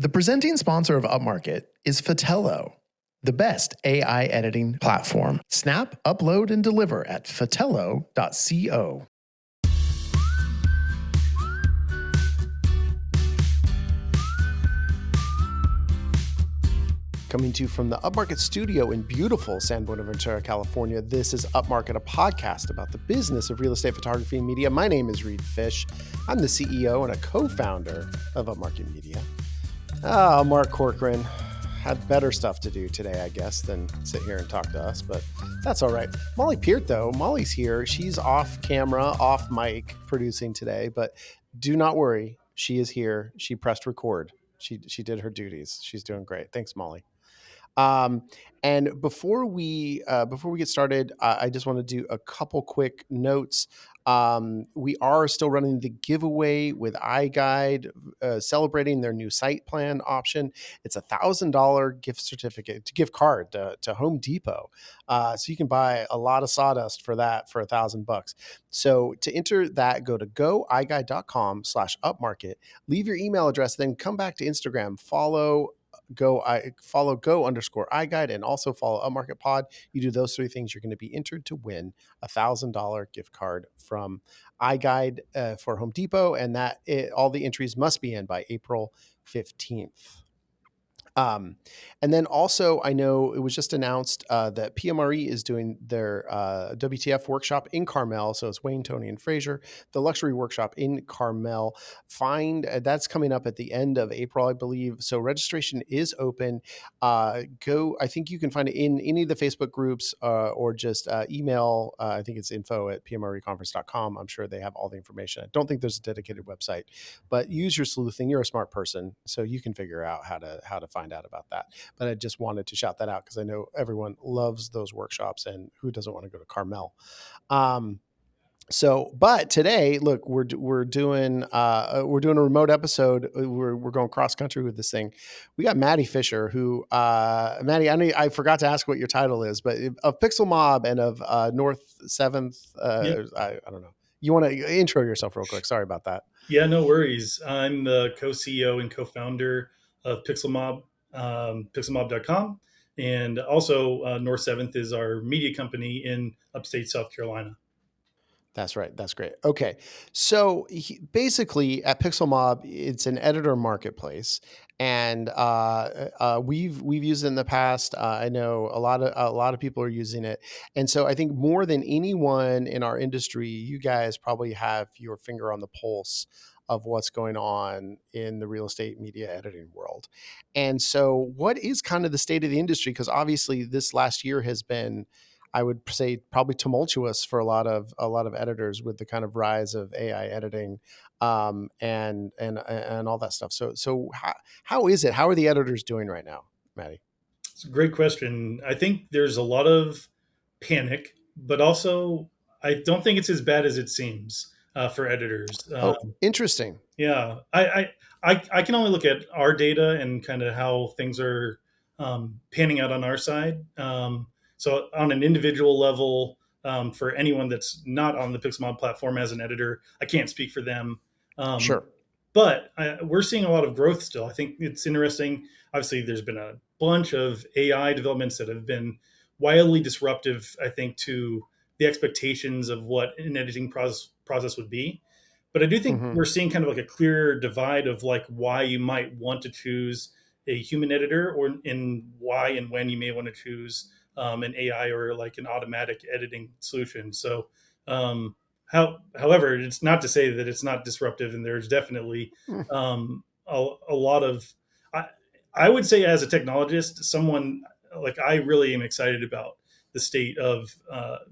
The presenting sponsor of Upmarket is Fatello, the best AI editing platform. Snap, upload, and deliver at fatello.co. Coming to you from the Upmarket studio in beautiful San Buenaventura, California, this is Upmarket, a podcast about the business of real estate photography and media. My name is Reed Fish. I'm the CEO and a co-founder of Upmarket Media. Mark Corcoran had better stuff to do today, I guess, than sit here and talk to us, but that's all right. Molly Peart, though, Molly's here. She's off camera, off mic producing today, but do not worry. She is here. She pressed record. She did her duties. She's doing great. Thanks, Molly. And before we get started, I just want to do a couple quick notes. We are still running the giveaway with iGuide, celebrating their new site plan option. It's $1,000 gift card to Home Depot. So you can buy a lot of sawdust for that for $1,000. So to enter that, go to goiguide.com/upmarket, leave your email address, then come back to Instagram, follow go_iGuide, and also follow Upmarket Pod. You do those three things, you're going to be entered to win $1,000 gift card from iGuide for Home Depot, and all the entries must be in by April 15th. And then also, I know it was just announced that PMRE is doing their WTF workshop in Carmel. So it's Wayne, Tony, and Fraser, the luxury workshop in Carmel. That's coming up at the end of April, I believe. So registration is open. I think you can find it in any of the Facebook groups or just email. I think it's info@pmreconference.com. I'm sure they have all the information. I don't think there's a dedicated website, but use your sleuthing. You're a smart person, so you can figure out how to find out about that. But I just wanted to shout that out because I know everyone loves those workshops, and who doesn't want to go to Carmel? But today, look, we're doing a remote episode. We're going cross country with this thing. We got Matty Fisher, who Matty, I forgot to ask what your title is, but of Pixlmob and of North 7th. Yep. I don't know. You want to intro yourself real quick? Sorry about that. Yeah, no worries. I'm the co-CEO and co-founder of Pixlmob, pixlmob.com. And also North 7th is our media company in upstate South Carolina. That's right. That's great. Okay. So basically at Pixlmob, it's an editor marketplace, and we've used it in the past. I know a lot of people are using it. And so I think more than anyone in our industry, you guys probably have your finger on the pulse of what's going on in the real estate media editing world. And so what is kind of the state of the industry? Because obviously this last year has been, I would say, probably tumultuous for a lot of editors with the kind of rise of AI editing and all that stuff. So how is it? How are the editors doing right now, Matty? It's a great question. I think there's a lot of panic, but also I don't think it's as bad as it seems for editors. Interesting. Yeah, I can only look at our data and kind of how things are panning out on our side. So on an individual level, for anyone that's not on the Pixlmob platform as an editor, I can't speak for them. Sure. But we're seeing a lot of growth still. I think it's interesting. Obviously, there's been a bunch of AI developments that have been wildly disruptive, I think, to the expectations of what an editing process would be. But I do think we're seeing kind of like a clear divide of like why you might want to choose a human editor, or in why and when you may want to choose an AI or like an automatic editing solution. So, however, it's not to say that it's not disruptive, and there's definitely a lot of. I would say, as a technologist, someone like I really am excited about the state of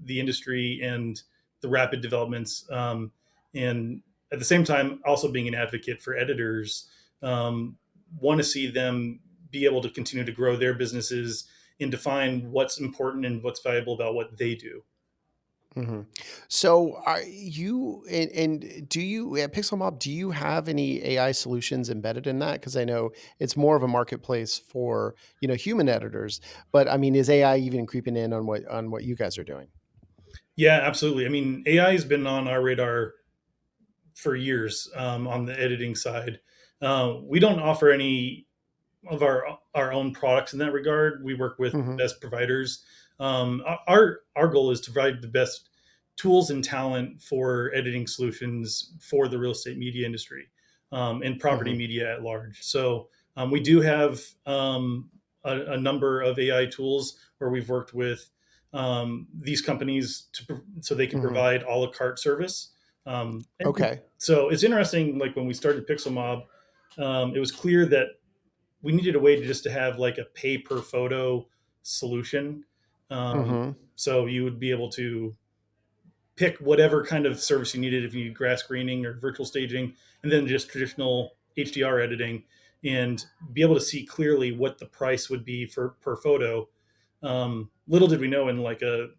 the industry and the rapid developments, and at the same time, also being an advocate for editors, want to see them be able to continue to grow their businesses and define what's important and what's valuable about what they do. Mm-hmm. So are you, and do you at Pixlmob, do you have any AI solutions embedded in that? Because I know it's more of a marketplace for, human editors, but I mean, is AI even creeping in on what you guys are doing? Yeah, absolutely. I mean, AI has been on our radar for years on the editing side. We don't offer any of our own products in that regard. We work with the Hmm. best providers. Our goal is to provide the best tools and talent for editing solutions for the real estate media industry, and property Hmm. media at large. So we do have a number of AI tools where we've worked with these companies so they can Hmm. provide a la carte service. And Okay. so it's interesting. Like when we started Pixlmob, it was clear that we needed a way to just to have like a pay per photo solution. Hmm. So you would be able to pick whatever kind of service you needed, if you need grass greening or virtual staging, and then just traditional HDR editing, and be able to see clearly what the price would be for per photo. Little did we know, in like a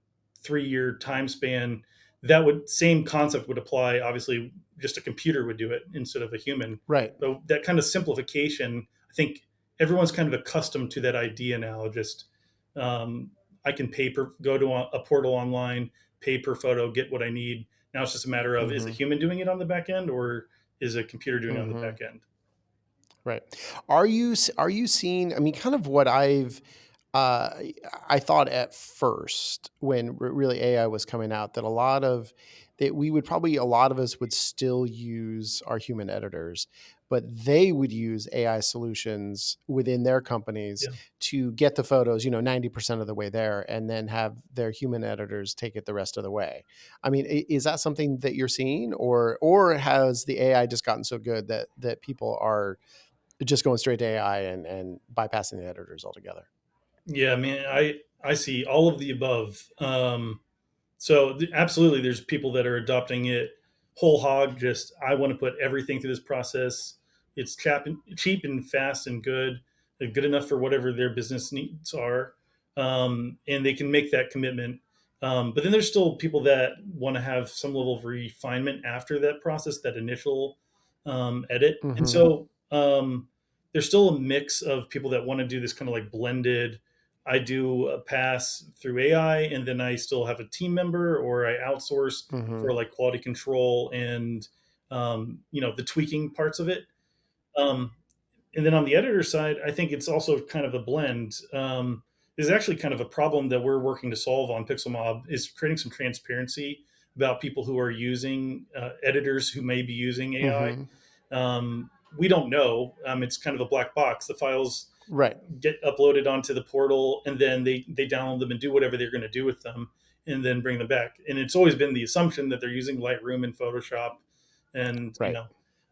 3 year time span, that would same concept would apply. Obviously, just a computer would do it instead of a human. Right. So that kind of simplification, I think everyone's kind of accustomed to that idea now. Just um, I can go to a portal online, pay per photo, get what I need. Now it's just a matter of, is a Hmm. human doing it on the back end, or is a computer doing it on the Hmm. back end? Right. Are you seeing? I mean, kind of what uh, I thought at first when really AI was coming out that a lot of us would still use our human editors, but they would use AI solutions within their companies Yeah. to get the photos, 90% of the way there, and then have their human editors take it the rest of the way. I mean, is that something that you're seeing, or has the AI just gotten so good that people are just going straight to AI and bypassing the editors altogether? Yeah, I mean, I see all of the above. So absolutely, there's people that are adopting it whole hog. Just, I want to put everything through this process. It's cheap and fast and good, good enough for whatever their business needs are, and they can make that commitment. But then there's still people that want to have some level of refinement after that process, that initial edit, and Hmm. so there's still a mix of people that want to do this kind of like blended. I do a pass through AI, and then I still have a team member, or I outsource Hmm. for like quality control and the tweaking parts of it. Um, and then on the editor side, I think it's also kind of a blend. There's actually kind of a problem that we're working to solve on Pixelmob, is creating some transparency about people who are using editors who may be using AI. Hmm. We don't know. It's kind of a black box. The files Right. get uploaded onto the portal, and then they download them and do whatever they're going to do with them, and then bring them back. And it's always been the assumption that they're using Lightroom and Photoshop, and Right.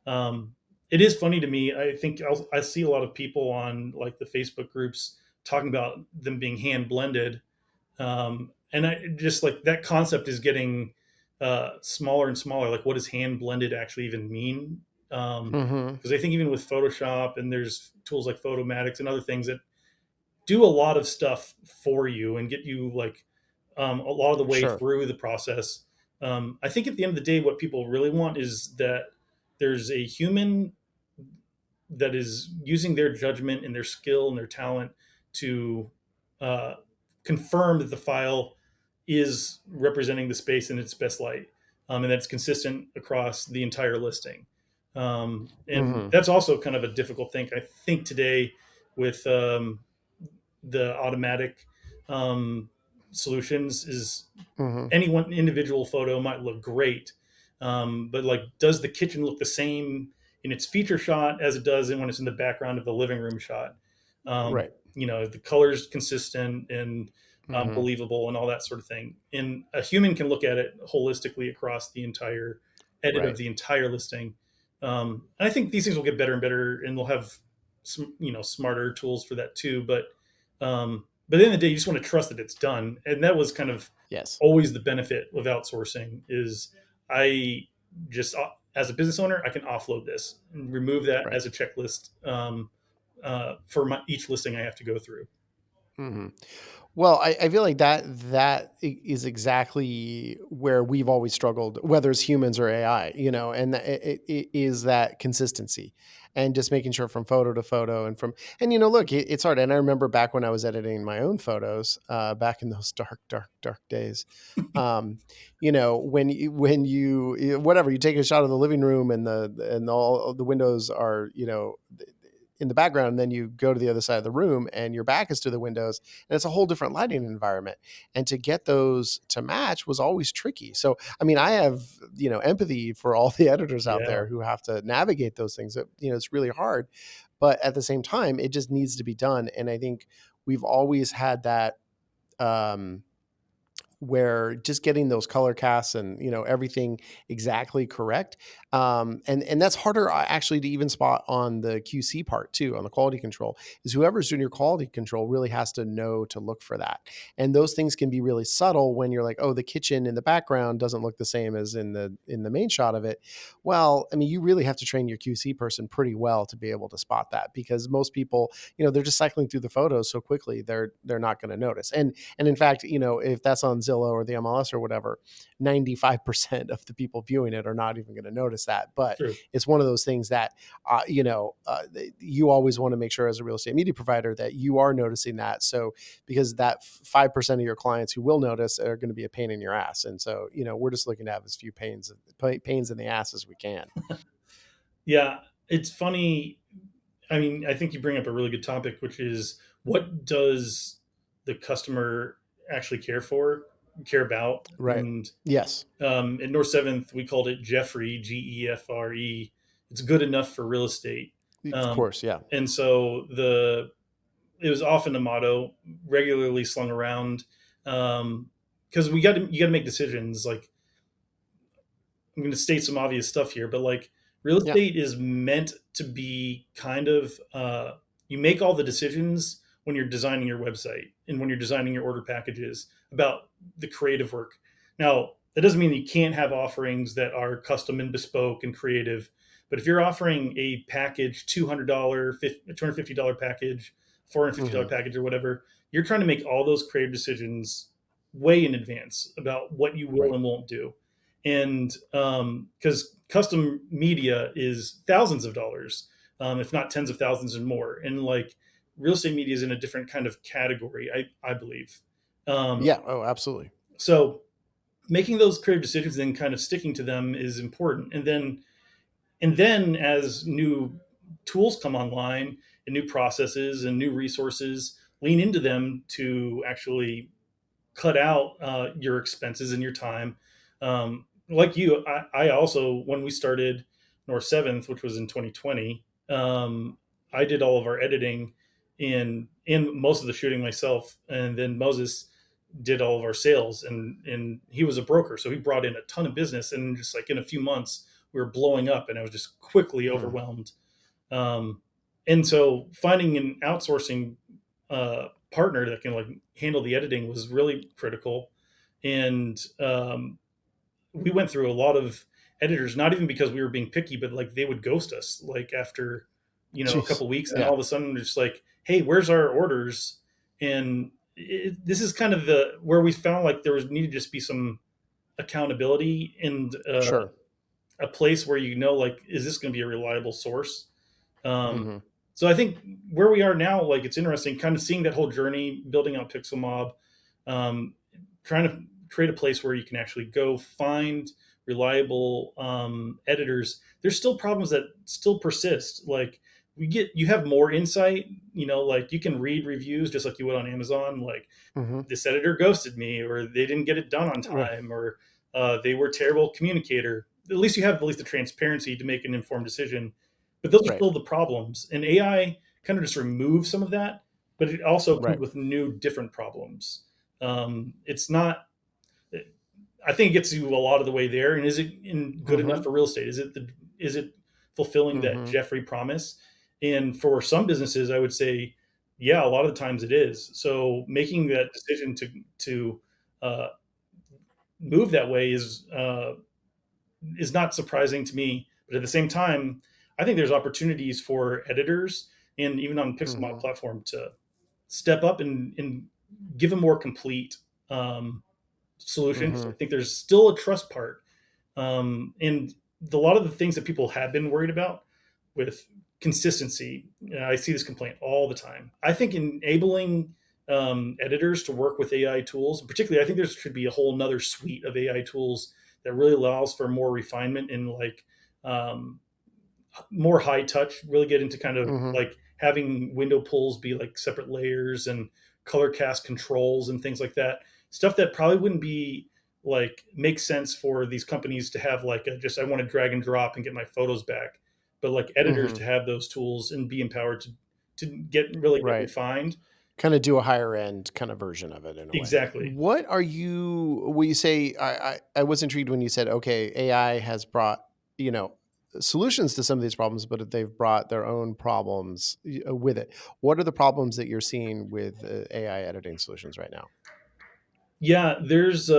um, it is funny to me. I think I see a lot of people on like the Facebook groups talking about them being hand blended, and I just like that concept is getting smaller and smaller. Like, what does hand blended actually even mean? Hmm. Because I think even with Photoshop, and there's tools like Photomatics and other things that do a lot of stuff for you and get you like a lot of the way Sure. through the process. I think at the end of the day, what people really want is that there's a human that is using their judgment and their skill and their talent to uh, confirm that the file is representing the space in its best light, and that's consistent across the entire listing. And Hmm. that's also kind of a difficult thing, I think, today with the automatic um, solutions. Is Hmm. any one individual photo might look great, but like, does the kitchen look the same in its feature shot as it does when it's in the background of the living room shot? Right. The colors consistent and Hmm. believable and all that sort of thing. And a human can look at it holistically across the entire edit of Right. the entire listing. And I think these things will get better and better, and we'll have some smarter tools for that too. But at the end of the day, you just want to trust that it's done, and that was kind of Yes. always the benefit of outsourcing. Is I just, as a business owner, I can offload this and remove that Right. as a checklist for each listing I have to go through. Hmm. Well, I feel like that is exactly where we've always struggled, whether it's humans or AI, and it is that consistency and just making sure from photo to photo and look, it's hard. And I remember back when I was editing my own photos, back in those dark, dark, dark days, whatever, you take a shot of the living room and all the windows are, in the background, and then you go to the other side of the room and your back is to the windows, and it's a whole different lighting environment. And to get those to match was always tricky. So, I mean, I have, empathy for all the editors out Yeah. there who have to navigate those things. It's really hard, but at the same time, it just needs to be done. And I think we've always had that, where just getting those color casts and everything exactly correct, and that's harder actually to even spot on the QC part too, on the quality control, is whoever's doing your quality control really has to know to look for that. And those things can be really subtle when you're like, oh, the kitchen in the background doesn't look the same as in the main shot of it. Well, I mean, you really have to train your QC person pretty well to be able to spot that, because most people, they're just cycling through the photos so quickly, they're not going to notice. And in fact, if that's on Zillow or the MLS or whatever, 95% of the people viewing it are not even going to notice that. But True. it's one of those things that, you always want to make sure as a real estate media provider that you are noticing that. So, because that 5% of your clients who will notice are going to be a pain in your ass. And so, we're just looking to have as few pains in the ass as we can. Yeah. It's funny. I mean, I think you bring up a really good topic, which is, what does the customer actually care about? Right. And Yes. at North 7th, we called it Jeffrey, Gefre. It's good enough for real estate. Of course. Yeah. And so it was often a motto regularly slung around, because you got to make decisions. Like, I'm going to state some obvious stuff here, but like, real Yeah. estate is meant to be kind of, you make all the decisions when you're designing your website and when you're designing your order packages about the creative work. Now, that doesn't mean you can't have offerings that are custom and bespoke and creative. But if you're offering a package, $250 package, $450 package, or whatever, you're trying to make all those creative decisions way in advance about what you will Right. and won't do. And because custom media is thousands of dollars, if not tens of thousands and more. And like, real estate media is in a different kind of category, I believe. Yeah. Oh, absolutely. So making those creative decisions and then kind of sticking to them is important. And then as new tools come online and new processes and new resources, lean into them to actually cut out your expenses and your time. Like you, I also, when we started North 7th, which was in 2020, I did all of our editing in most of the shooting myself. And then Moses did all of our sales, and he was a broker. So he brought in a ton of business, and just like in a few months, we were blowing up, and I was just quickly overwhelmed. And so finding an outsourcing partner that can like handle the editing was really critical. And we went through a lot of editors, not even because we were being picky, but like they would ghost us like after, a Jeez. couple of weeks, and Yeah. all of a sudden they're just like, hey, where's our orders? And this is kind of where we found like there was needed to just be some accountability and Sure. a place where like, is this going to be a reliable source? Mm-hmm. So I think where we are now, like, it's interesting kind of seeing that whole journey, building out Pixlmob, trying to create a place where you can actually go find reliable editors. There's still problems that still persist. Like, you have more insight, like you can read reviews just like you would on Amazon. Like, Mm-hmm. this editor ghosted me, or they didn't get it done on Right. time, or they were a terrible communicator. At least you have at least the transparency to make an informed decision. But those are Right. still the problems. And AI kind of just removes some of that, but it also comes Right. with new, different problems. It's not, I think it gets you a lot of the way there. And is it good enough for real estate? Is it fulfilling that Mm-hmm. Jeffrey promise? And for some businesses, I would say, yeah, a lot of the times it is. So making that decision to move that way is not surprising to me. But at the same time, I think there's opportunities for editors and even on Pixelmob Mm-hmm. platform to step up and give a more complete solution. Mm-hmm. I think there's still a trust part, and a lot of the things that people have been worried about with consistency. I see this complaint all the time. I think enabling editors to work with AI tools, particularly, I think there should be a whole nother suite of AI tools that really allows for more refinement and like more high touch, really get into kind of Mm-hmm. like having window pulls be like separate layers and color cast controls and things like that. Stuff that probably wouldn't be like make sense for these companies to have like a, just I want to drag and drop and get my photos back, but like editors Hmm. to have those tools and be empowered to get Right. refined. Kind of do a higher end kind of version of it in a way. Exactly. What are you, will you say, I was intrigued when you said, okay, AI has brought, you know, solutions to some of these problems, but they've brought their own problems with it. What are the problems that you're seeing with AI editing solutions right now? Yeah, there's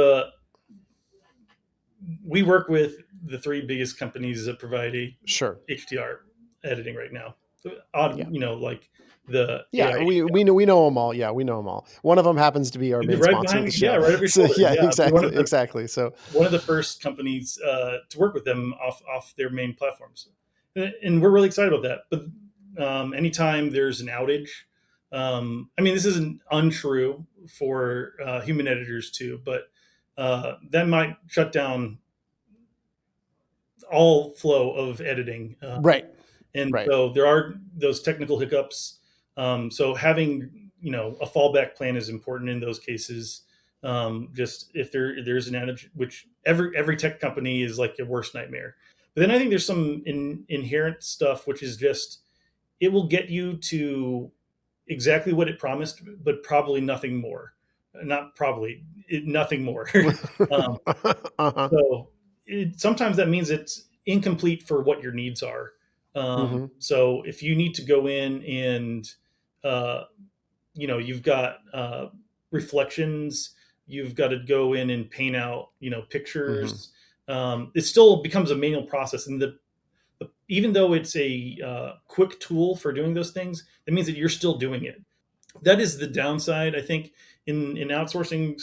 we work with the three biggest companies that provide Sure. HDR editing right now. Yeah. Like the Yeah, AI, we know them all. Yeah, we know them all. One of them happens to be our main right sponsor of behind, the yeah, show. right over your So shoulder. yeah, Yeah, we're exactly, exactly. So one of the first companies to work with them off their main platforms, and we're really excited about that. But anytime there's an outage, I mean, this isn't untrue for human editors too, but that might shut down all flow of editing. right, And right. so there are those technical hiccups. So having a fallback plan is important in those cases. Just if there's an outage, which every tech company is like your worst nightmare. But then I think there's some inherent stuff which is just it will get you to exactly what it promised, but probably nothing more. Not probably nothing more. um, Uh-huh. so sometimes that means it's incomplete for what your needs are. Hmm. So if you need to go in and, uh, you've got reflections, you've got to go in and paint out, Hmm. pictures. It still becomes a manual process. And even though it's a quick tool for doing those things, that means that you're still doing it. That is the downside, I think, in outsourcing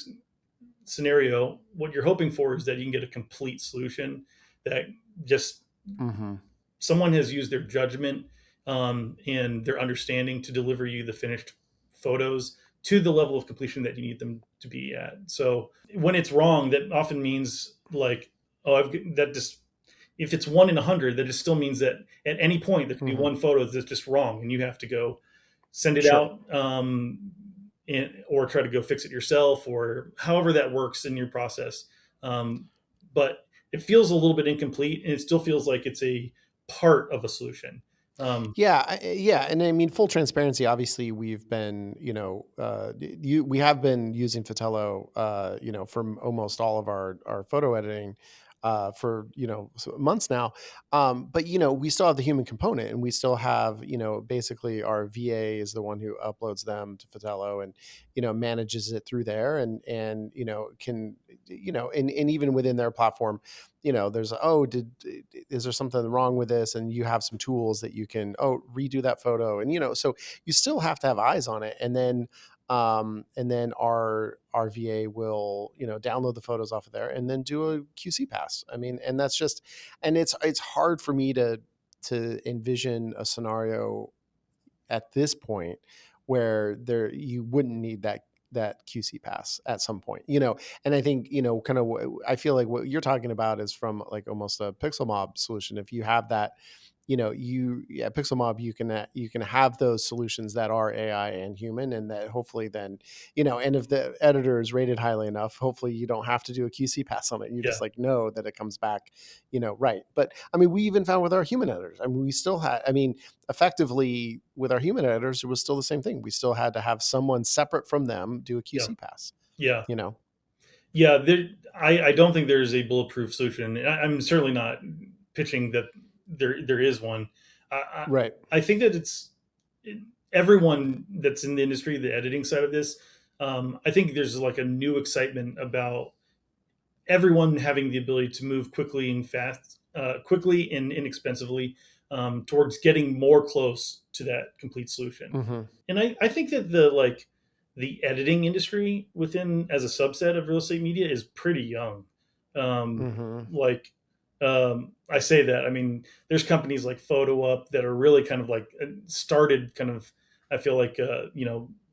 scenario. What you're hoping for is that you can get a complete solution that just Hmm. someone has used their judgment and their understanding to deliver you the finished photos to the level of completion that you need them to be at. So when it's wrong, that often means like, oh, that just if it's 1 in 100, that just still means that at any point there could be Hmm. one photo that's just wrong, and you have to go send it Sure. out, or try to go fix it yourself, or however that works in your process. But it feels a little bit incomplete, and it still feels like it's a part of a solution. Um, Yeah, yeah, and I mean, full transparency. Obviously, we've been, we have been using Fatello, for almost all of our photo editing, for months now. But we still have the human component, and we still have, basically our VA is the one who uploads them to Fatello, and manages it through there, and can, and even within their platform, there's, oh, is there something wrong with this, and you have some tools that you can, oh, redo that photo, and so you still have to have eyes on it, and then our VA will download the photos off of there and then do a QC pass. I mean, and that's just, and it's hard for me to envision a scenario at this point where there you wouldn't need that QC pass at some point, and I think, kind of, I feel like what you're talking about is from like almost a Pixlmob solution. If you have that, Pixelmob, you can have those solutions that are AI and human, and that hopefully then, and if the editor is rated highly enough, hopefully you don't have to do a QC pass on it. You yeah, just like know that it comes back, right. But I mean, we even found with our human editors, I mean, we still had, I mean, effectively with our human editors, it was still the same thing. We still had to have someone separate from them do a yeah, QC pass, yeah, you know? yeah. I don't think there's a bulletproof solution. I'm certainly not pitching that there is one. I, Right. I think that everyone that's in the industry, the editing side of this. I think there's like a new excitement about everyone having the ability to move quickly and inexpensively, towards getting more close to that complete solution. Hmm. And I think that the editing industry within as a subset of real estate media is pretty young. Um, Hmm. like I say that, I mean, there's companies like Photo Up that are really kind of like started kind of, I feel like,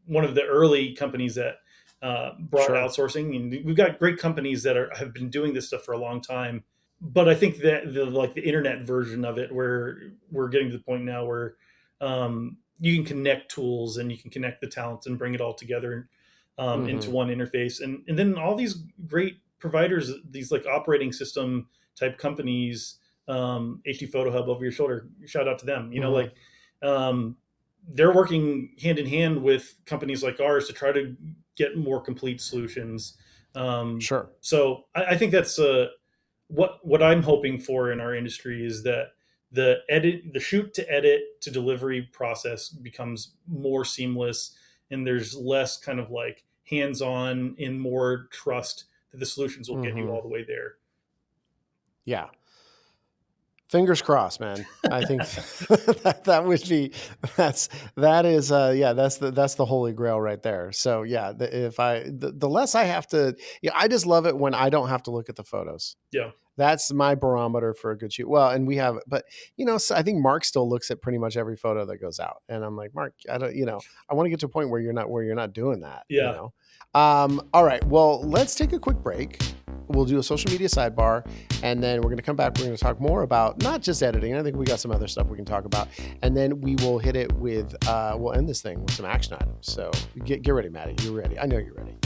one of the early companies that brought Sure. outsourcing, and we've got great companies that have been doing this stuff for a long time. But I think that the internet version of it, where we're getting to the point now where you can connect tools and you can connect the talents and bring it all together into one interface. And then all these great providers, these like operating system type companies, HD Photo Hub over your shoulder, shout out to them. Um, they're working hand in hand with companies like ours to try to get more complete solutions. Sure. So I think that's what I'm hoping for in our industry is that the shoot to edit to delivery process becomes more seamless, and there's less kind of like hands-on and more trust that the solutions will get you all the way there. Yeah. Fingers crossed, man. I think that would be that's the holy grail right there. So yeah, the less I have to, I just love it when I don't have to look at the photos. Yeah. That's my barometer for a good shoot. Well, and we have, but so I think Mark still looks at pretty much every photo that goes out, and I'm like, Mark, I don't, I want to get to a point where you're not doing that. Yeah. All right. Well, let's take a quick break. We'll do a social media sidebar, and then we're going to come back. We're going to talk more about not just editing. I think we got some other stuff we can talk about, and then we will hit it with. We'll end this thing with some action items. So get ready, Matty. You're ready. I know you're ready.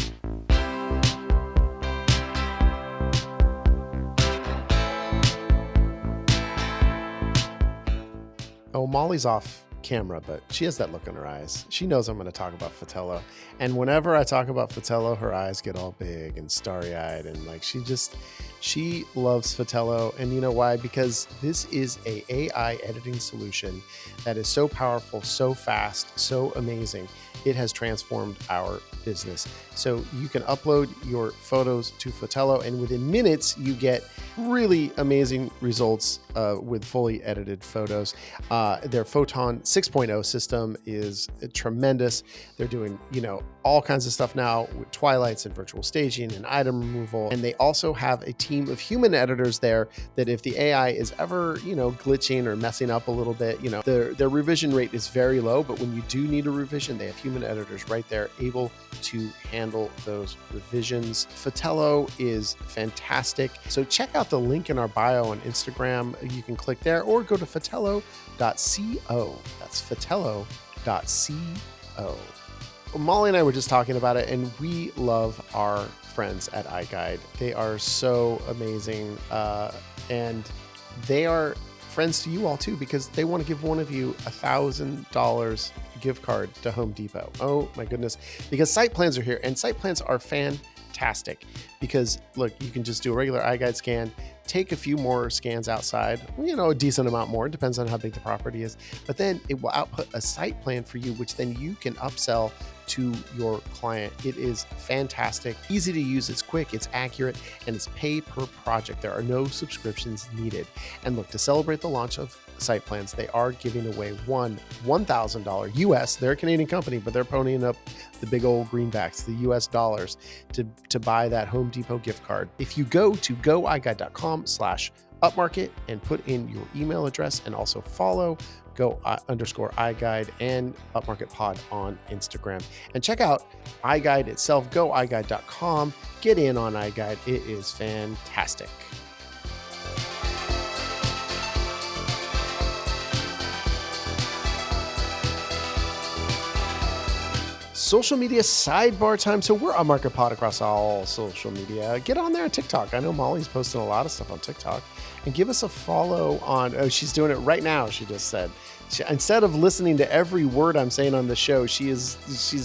Oh, Molly's off camera, but she has that look in her eyes. She knows I'm going to talk about Fratello. And whenever I talk about Fratello, her eyes get all big and starry-eyed. And like, she loves Fratello. And you know why? Because this is a AI editing solution that is so powerful, so fast, so amazing. It has transformed our business. So you can upload your photos to Fratello, and within minutes, you get really amazing results with fully edited photos. Their Photon 6.0 system is tremendous. They're doing, all kinds of stuff now with twilights and virtual staging and item removal. And they also have a team of human editors there that if the AI is ever, glitching or messing up a little bit, their revision rate is very low, but when you do need a revision, they have human editors right there able to handle those revisions. Fratello is fantastic. So check out the link in our bio on Instagram. You can click there or go to fratello.co. That's fratello.co. Molly and I were just talking about it, and we love our friends at iGuide. They are so amazing, and they are friends to you all too, because they want to give one of you $1,000 gift card to Home Depot. Oh my goodness, because site plans are here, and site plans are fantastic because look, you can just do a regular iGuide scan, take a few more scans outside, a decent amount more, depends on how big the property is, but then it will output a site plan for you, which then you can upsell to your client. It is fantastic, easy to use, it's quick, it's accurate, and it's pay per project. There are no subscriptions needed. And look, to celebrate the launch of site plans, they are giving away $1,000 US. They're a Canadian company, but they're ponying up the big old greenbacks, the US dollars, to buy that Home Depot gift card. If you go to goiGuide.com/upmarket and put in your email address and also follow go_iGuide and Upmarket Pod on Instagram. And check out iGuide itself, goiGuide.com. Get in on iGuide. It is fantastic. Social media sidebar time. So we're Upmarket Pod across all social media. Get on there on TikTok. I know Molly's posting a lot of stuff on TikTok. And give us a follow on, she's doing it right now, she just said. Instead of listening to every word I'm saying on the show, she's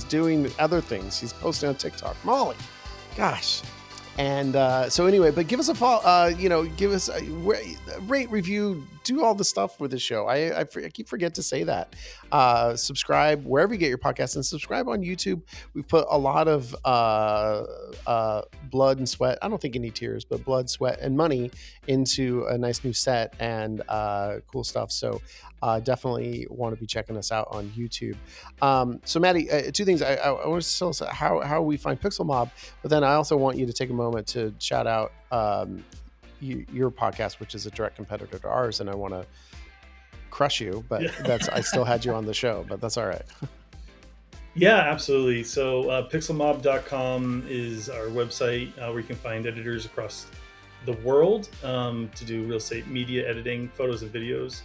doing other things. She's posting on TikTok. Molly, gosh. And so anyway, but give us a follow, give us a rate, review, do all the stuff with the show. I keep forget to say that. Subscribe wherever you get your podcasts, and subscribe on YouTube. We've put a lot of blood and sweat. I don't think any tears, but blood, sweat, and money into a nice new set and cool stuff. So definitely want to be checking us out on YouTube. So Matty, two things. I want to tell us how we find Pixlmob, but then I also want you to take a moment to shout out your podcast, which is a direct competitor to ours, and I want to crush you, but I still had you on the show, but that's all right. Yeah, absolutely. So pixlmob.com is our website where you can find editors across the world to do real estate media editing, photos and videos.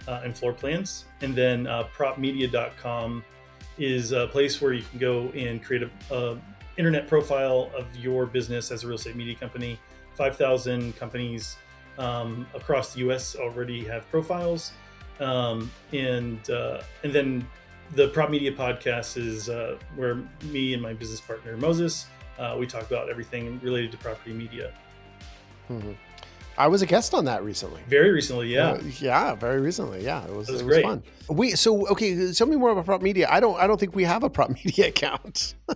and floor plans. And then propmedia.com is a place where you can go and create a internet profile of your business as a real estate media company. 5,000 companies across the US already have profiles. And then the Prop Media podcast is where me and my business partner Moses, we talk about everything related to property media. Mm-hmm. I was a guest on that recently. Very recently, yeah. Very recently, yeah. It was great. Fun. Okay, tell me more about Prop Media. I don't think we have a Prop Media account. I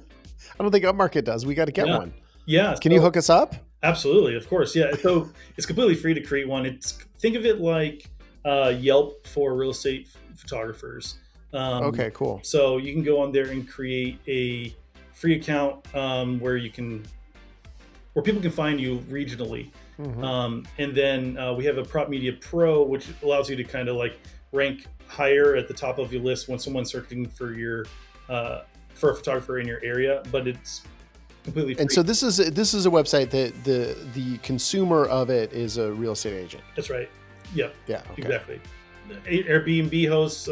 don't think Upmarket does. We got to get one. Yeah. Can you hook us up? Absolutely, of course. Yeah. So it's completely free to create one. Think of it like Yelp for real estate photographers. Okay, cool. So you can go on there and create a free account where people can find you regionally. Mm-hmm. And then we have a Prop Media Pro, which allows you to kind of like rank higher at the top of your list when someone's searching for for a photographer in your area. But it's completely free. And so this is a website that the consumer of it is a real estate agent. That's right. Yep. Yeah. Okay. Exactly. Airbnb hosts,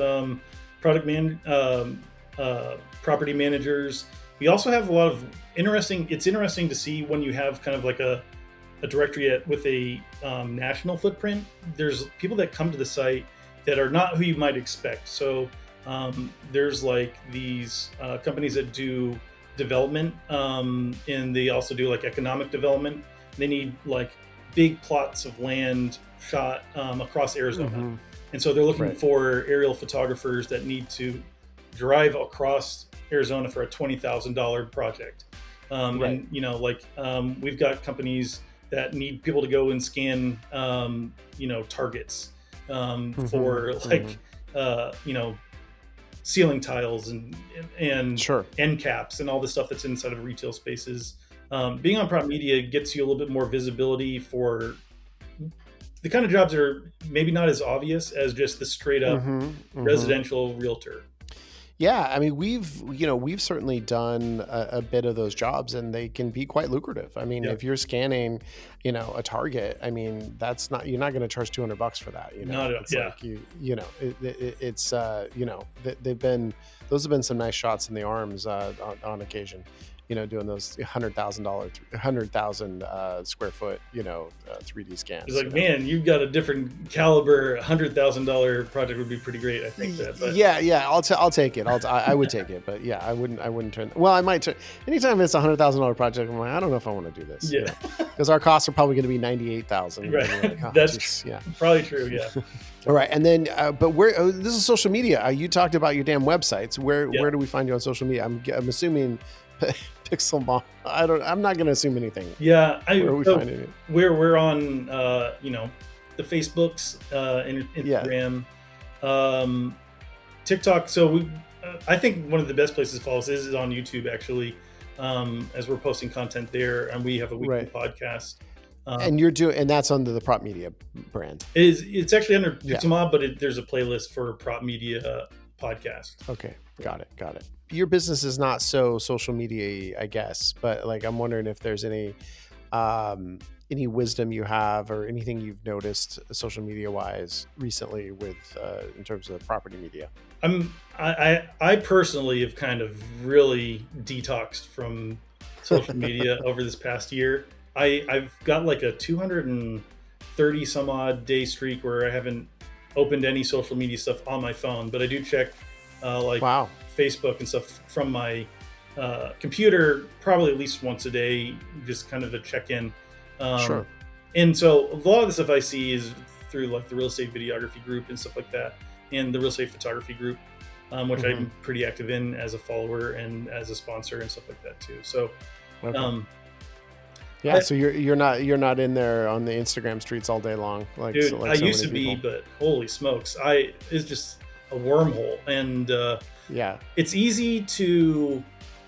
property managers. We also have a lot of it's interesting to see when you have kind of like a directory with a national footprint. There's people that come to the site that are not who you might expect. So there's like these companies that do development, and they also do like economic development. They need like big plots of land shot across Arizona. Mm-hmm. And so they're looking for aerial photographers that need to drive across Arizona for a $20,000 project. And we've got companies that need people to go and scan targets for like ceiling tiles and sure. end caps and all the stuff that's inside of retail spaces. Being on Prop Media gets you a little bit more visibility for the kind of jobs that are maybe not as obvious as just the straight up residential realtor. Yeah, I mean, we've certainly done a bit of those jobs, and they can be quite lucrative. I mean, if you're scanning, a target, I mean, you're not going to charge $200 for that. Those have been some nice shots in the arms on occasion. Doing those 100,000 square foot, 3D scans. It's like, man, you've got a different caliber. $100,000 project would be pretty great. I think that. But. Yeah. I'll take it. I would take it, but yeah, I wouldn't turn. Well, I might turn. Anytime it's $100,000 project, I'm like, I don't know if I want to do this. Yeah. Because our costs are probably going to be $98,000. Right. Like, that's probably true. Yeah. All right, and then, but this is social media. You talked about your damn websites. Where do we find you on social media? I'm assuming. Pixlmob. I'm not going to assume anything. Yeah, where are we finding it? We're on the Facebooks, Instagram, TikTok. So I think one of the best places to follow us is on YouTube actually, as we're posting content there, and we have a weekly podcast. And that's under the Prop Media brand. It's actually under Pixlmob, but there's a playlist for Prop Media podcast. Okay, got it. Your business is not so social media, I guess, but like I'm wondering if there's any wisdom you have or anything you've noticed social media wise recently with in terms of property media. I personally have kind of really detoxed from social media over this past year. I've got like a 230 some odd day streak where I haven't opened any social media stuff on my phone, but I do check Facebook and stuff from my computer probably at least once a day, just kind of a check-in. Sure. And so a lot of the stuff I see is through like the real estate videography group and stuff like that, and the real estate photography group, which I'm pretty active in as a follower and as a sponsor and stuff like that too. So, so you're not in there on the Instagram streets all day long, like dude. I used to be, but holy smokes, it's just a wormhole, and it's easy to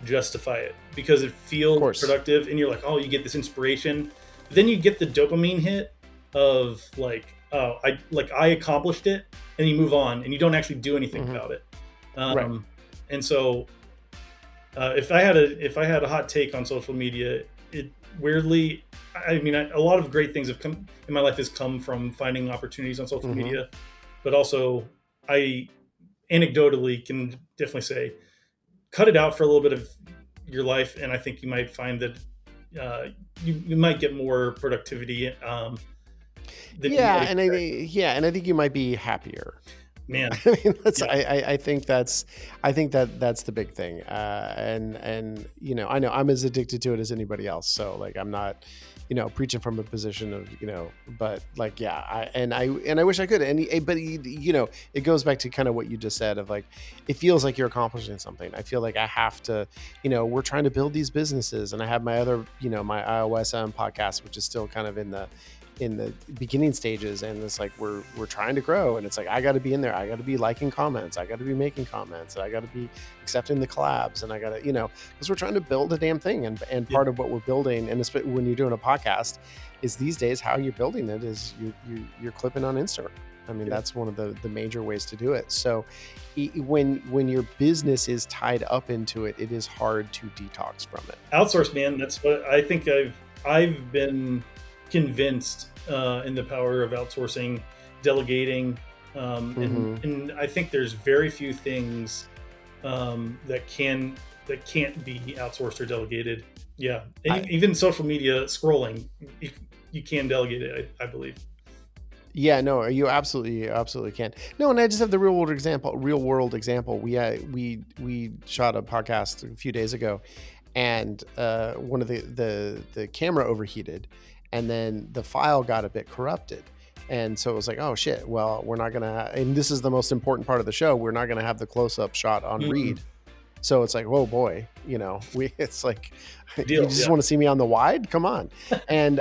justify it because it feels productive, and you're like, oh, you get this inspiration, but then you get the dopamine hit of like, oh, I accomplished it, and you move on, and you don't actually do anything about it. And so, if I had a hot take on social media, it weirdly, I mean, a lot of great things have come in my life has come from finding opportunities on social media. but also I anecdotally can definitely say, cut it out for a little bit of your life, and I think you might find that you might get more productivity than you might expect. And I think you might be happier. Man, I mean, yeah, I think that's the big thing. And I know I'm as addicted to it as anybody else. So like, I'm not, preaching from a position of, but like, yeah, I wish I could. But it goes back to kind of what you just said of like, it feels like you're accomplishing something. I feel like I have to, we're trying to build these businesses, and I have my other, my iOS podcast, which is still kind of in the beginning stages, and it's like we're trying to grow, and it's like I got to be in there, I got to be liking comments, I got to be making comments, I got to be accepting the collabs, and I got to because we're trying to build a damn thing, and part of what we're building, and especially when you're doing a podcast, is these days how you're building it is you're clipping on Instagram. I mean, that's one of the major ways to do it. So when your business is tied up into it, it is hard to detox from it. Outsource, man. That's what I think. I've been convinced in the power of outsourcing, delegating, and I think there's very few things that can't be outsourced or delegated. Yeah, even social media scrolling, you can delegate it, I believe. Yeah, no, you absolutely can. No, and I just have the real world example. We shot a podcast a few days ago, and one of the camera overheated, and then the file got a bit corrupted. And so it was like, oh shit, well, we're not gonna, and this is the most important part of the show, we're not gonna have the close-up shot on Reed. So it's like, whoa, boy, it's like, you just want to see me on the wide? Come on. And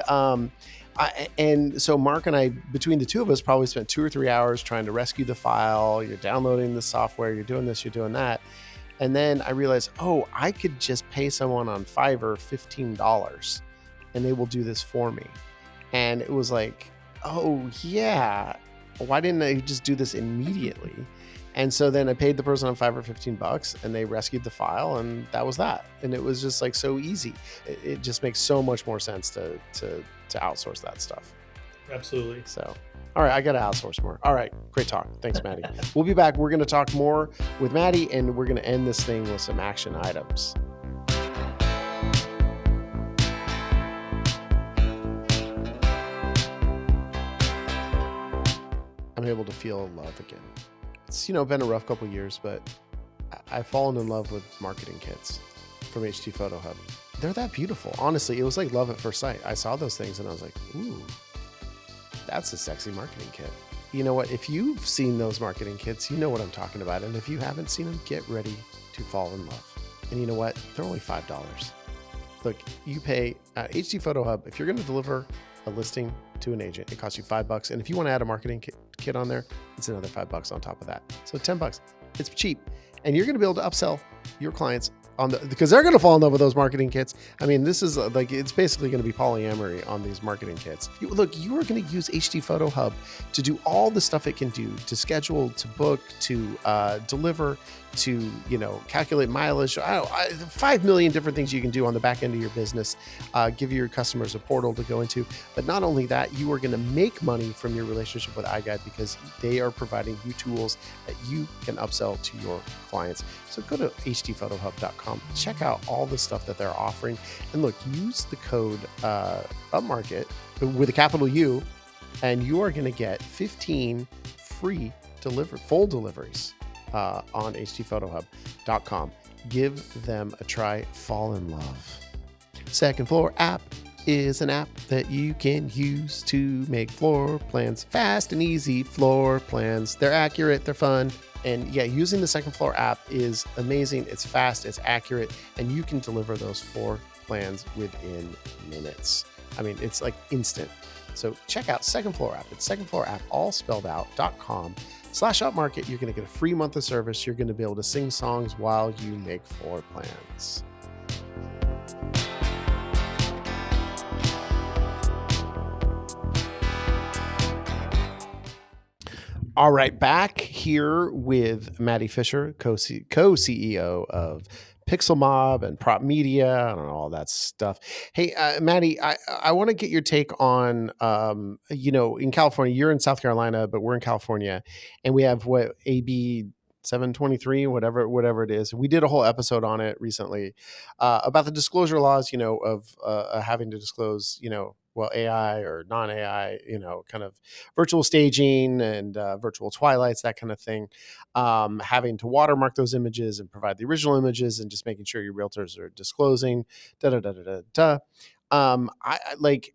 and so Mark and I, between the two of us, probably spent 2 or 3 hours trying to rescue the file. You're downloading the software, you're doing this, you're doing that. And then I realized, oh, I could just pay someone on Fiverr $15 and they will do this for me. And it was like, oh yeah, why didn't I just do this immediately? And so then I paid the person on Fiverr $15 and they rescued the file, and that was that. And it was just like so easy. It just makes so much more sense to outsource that stuff. Absolutely. So, all right, I got to outsource more. All right, great talk. Thanks, Matty. We'll be back. We're going to talk more with Matty, and we're going to end this thing with some action items. I'm able to feel love again. It's, been a rough couple of years, but I've fallen in love with marketing kits from HT Photo Hub. They're that beautiful. Honestly, it was like love at first sight. I saw those things and I was like, ooh, that's a sexy marketing kit. You know what? If you've seen those marketing kits, you know what I'm talking about. And if you haven't seen them, get ready to fall in love. And you know what? They're only $5. Look, you pay HT Photo Hub. If you're going to deliver a listing to an agent, it costs you $5. And if you want to add a marketing kit on there, it's another $5 on top of that. So $10. It's cheap. And you're going to be able to upsell your clients because they're going to fall in love with those marketing kits. I mean, this is like, it's basically going to be polyamory on these marketing kits. You are going to use HT Photo Hub to do all the stuff it can do, to schedule, to book, to deliver, to, calculate mileage. 5 million different things you can do on the back end of your business, give your customers a portal to go into. But not only that, you are going to make money from your relationship with iGuide because they are providing you tools that you can upsell to your clients. So go to htphotohub.com, check out all the stuff that they're offering. And look, use the code Upmarket with a capital U, and you are going to get 15 free full deliveries on htphotohub.com. Give them a try. Fall in love. Second Floor app is an app that you can use to make floor plans, fast and easy floor plans. They're accurate, they're fun. And yeah, using the Second Floor app is amazing. It's fast, it's accurate, and you can deliver those floor plans within minutes. I mean, it's like instant. So check out Second Floor app. It's Second Floor app, all spelled out.com/upmarket. You're going to get a free month of service. You're going to be able to sing songs while you make floor plans. All right, back here with Matty Fisher, co-CEO of Pixlmob and Prop Media and all that stuff. Hey, Matty, I want to get your take on, in California, you're in South Carolina, but we're in California, and we have what AB 723, whatever it is. We did a whole episode on it recently about the disclosure laws, of having to disclose, well, AI or non AI, kind of virtual staging and virtual twilights, that kind of thing. Having to watermark those images and provide the original images, and just making sure your realtors are disclosing. Da da da da da da. I like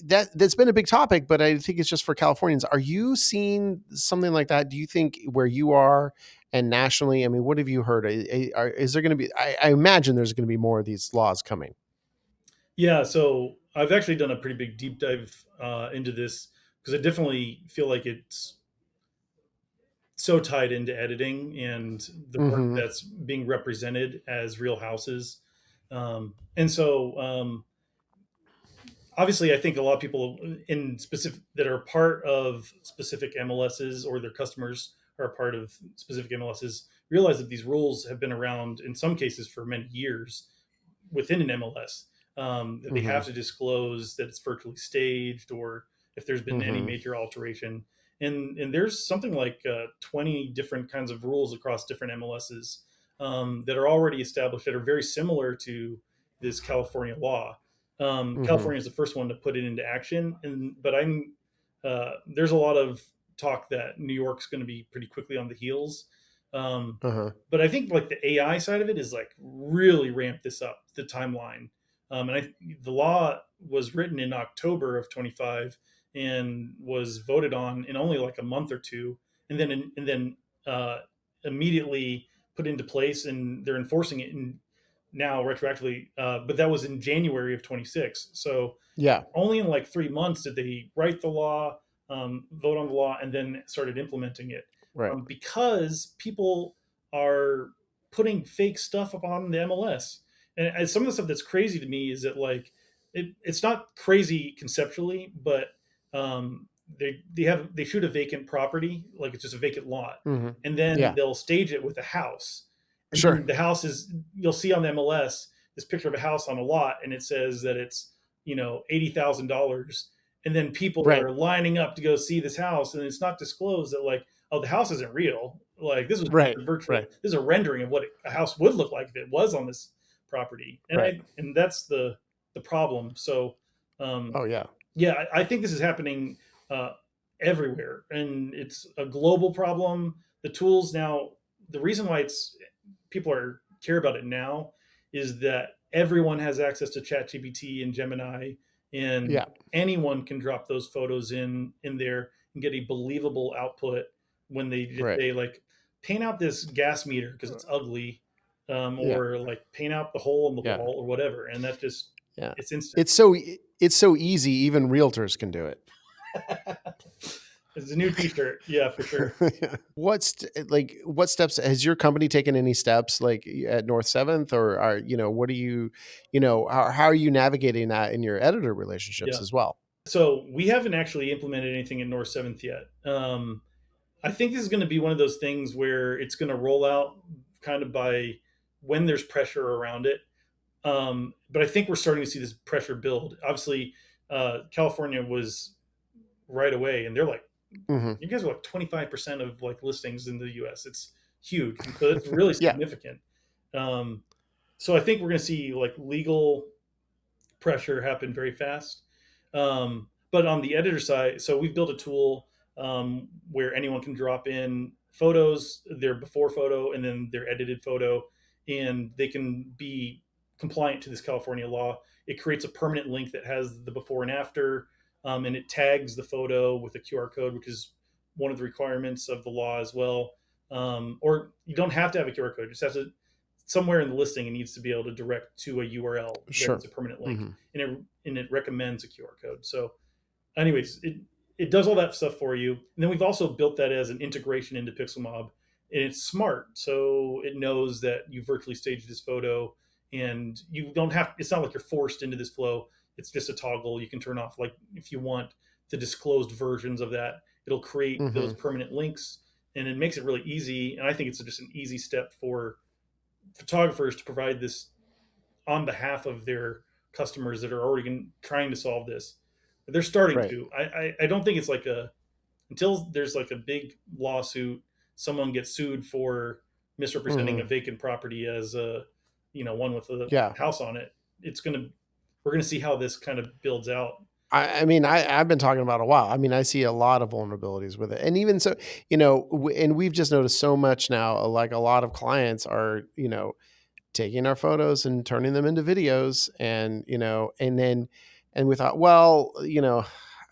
that's been a big topic, but I think it's just for Californians. Are you seeing something like that? Do you think where you are and nationally? I mean, what have you heard? Is there going to be? I imagine there's going to be more of these laws coming. Yeah, so I've actually done a pretty big deep dive into this because I definitely feel like it's so tied into editing and the work Mm-hmm. that's being represented as real houses. And so obviously, I think a lot of people in specific that are part of specific MLSs or their customers are a part of specific MLSs realize that these rules have been around in some cases for many years within an MLS. That they Mm-hmm. have to disclose that it's virtually staged or if there's been any Mm-hmm. major alteration. And there's something like 20 different kinds of rules across different MLSs that are already established that are very similar to this California law. Mm-hmm. California is the first one to put it into action, but there's a lot of talk that New York's going to be pretty quickly on the heels. Um, Uh-huh. but I think like the AI side of it is like really ramped this up the timeline. The law was written in October of 25 and was voted on in only like a month or two, and then uh, immediately put into place, and they're enforcing it now retroactively. But that was in January of 26. So Yeah. only in like 3 months did they write the law, vote on the law, and then started implementing it. Right. Because people are putting fake stuff up on the MLS. And some of the stuff that's crazy to me is that like it's not crazy conceptually, but they shoot a vacant property, like it's just a vacant lot, Mm-hmm. and then Yeah. they'll stage it with a house, and Sure. then the house is you'll see on the MLS this picture of a house on a lot, and it says that it's $80,000, and then people Right. are lining up to go see this house, and it's not disclosed that like, oh, the house isn't real. Like this was Right. virtual. Right. This is a rendering of what a house would look like if it was on this property, Right. and that's the problem. So um, Oh yeah. yeah, I think this is happening uh, everywhere, and it's a global problem. The tools now, the reason why it's people are care about it now is that everyone has access to ChatGPT and Gemini, and Yeah. anyone can drop those photos in there and get a believable output when they just Right. say like, paint out this gas meter because it's ugly, Yeah. or like paint out the hole in the Yeah. wall or whatever, and that just Yeah. it's instant. It's so easy. Even realtors can do it. It's a new T-shirt, yeah, for sure. What steps has your company taken? Any steps like at North Seventh, or are what are you, how are you navigating that in your editor relationships Yeah. as well? So we haven't actually implemented anything in North Seventh yet. I think this is going to be one of those things where it's going to roll out kind of by when there's pressure around it. But I think we're starting to see this pressure build. Obviously, California was right away, and they're like, Hmm. you guys are like 25% of like listings in the U.S. It's huge, and so it's really Yeah. significant. Um, so I think we're going to see like legal pressure happen very fast. But on the editor side, so we've built a tool where anyone can drop in photos, their before photo, and then their edited photo, and they can be compliant to this California law. It creates a permanent link that has the before and after, and it tags the photo with a QR code, which is one of the requirements of the law as well. Or you don't have to have a QR code; you just have to somewhere in the listing. It needs to be able to direct to a URL that Sure. is a permanent link, Hmm. and it recommends a QR code. So anyways, it does all that stuff for you. And then we've also built that as an integration into Pixelmob, and it's smart, so it knows that you virtually staged this photo, and you don't have. It's not like you're forced into this flow. It's just a toggle you can turn off, like if you want the disclosed versions of that, it'll create those Hmm. permanent links, and it makes it really easy. And I think it's just an easy step for photographers to provide this on behalf of their customers that are already trying to solve this. But they're starting Right. to. I don't think it's like a until there's like a big lawsuit, someone gets sued for misrepresenting a Hmm. vacant property as a, one with a Yeah. house on it. It's gonna We're gonna see how this kind of builds out. I mean, I've been talking about it a while. I mean, I see a lot of vulnerabilities with it. And even so, and we've just noticed so much now, like a lot of clients are, taking our photos and turning them into videos, and and we thought, well,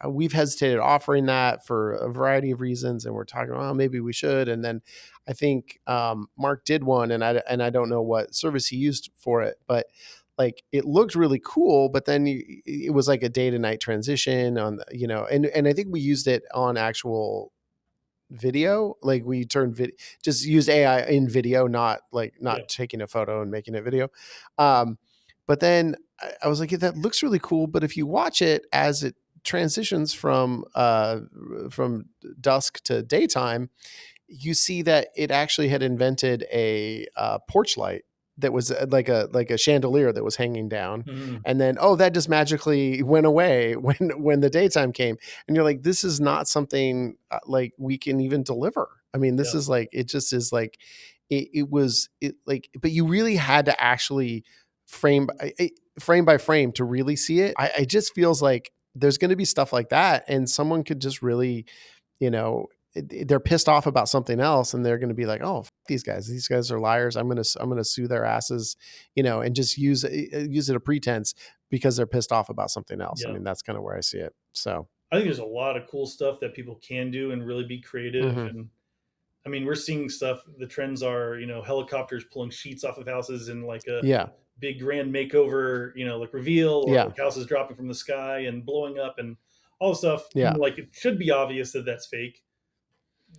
we've hesitated offering that for a variety of reasons, and we're talking, well, maybe we should. And then I think Mark did one, and I don't know what service he used for it, but like it looked really cool. But then it was like a day to night transition on and I think we used it on actual video. Like we turned just use AI in video, not like Yeah. not taking a photo and making it video. um but then I was like, yeah, that looks really cool, but if you watch it as it transitions from dusk to daytime, you see that it actually had invented a porch light that was like a chandelier that was hanging down, Mhm. and then that just magically went away when the daytime came, and you're like, this is not something like we can even deliver. I mean, this Yeah. is like, it just is like it was it like, but you really had to actually frame frame by frame to really see it. I just feels like there's going to be stuff like that, and someone could just really, you know, they're pissed off about something else, and they're going to be like, "Oh, these guys! These guys are liars. I'm gonna sue their asses," and just use it a pretense because they're pissed off about something else. I Yeah. mean, that's kind of where I see it. So, I think there's a lot of cool stuff that people can do and really be creative. hmm, And I mean, we're seeing stuff. The trends are, helicopters pulling sheets off of houses in like a yeah, big grand makeover, like reveal, or yeah, like houses dropping from the sky and blowing up and all the stuff. yeah, And like it should be obvious that that's fake.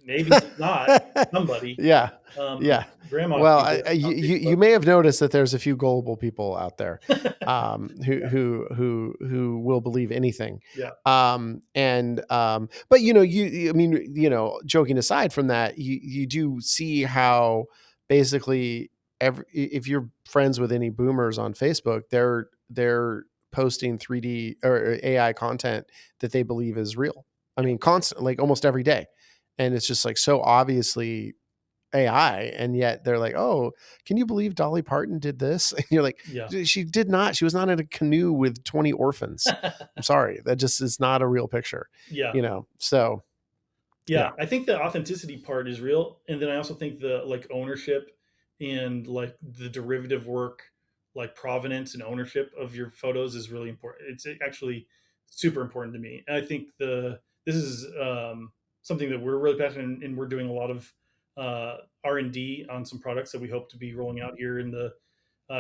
Maybe it's not. Somebody, yeah, um, yeah. grandma Well, sees it on you Facebook. may have noticed that there's a few gullible people out there, who Yeah, will believe anything. yeah, But I mean, joking aside from that, you do see how basically if you're friends with any boomers on Facebook, they're posting 3D or AI content that they believe is real. I yeah, mean, constant, like almost every day, and it's just like so obviously AI, and yet they're like, "Oh, can you believe Dolly Parton did this?" And you're like, yeah, She did not. She was not in a canoe with 20 orphans. I'm sorry, that just is not a real picture." yeah. So Yeah, yeah. I think the authenticity part is real, and then I also think the like ownership and like the derivative work, like provenance and ownership of your photos is really important. It's actually super important to me, and I think the this is something that we're really passionate in, and we're doing a lot of R&D on some products that we hope to be rolling out here in the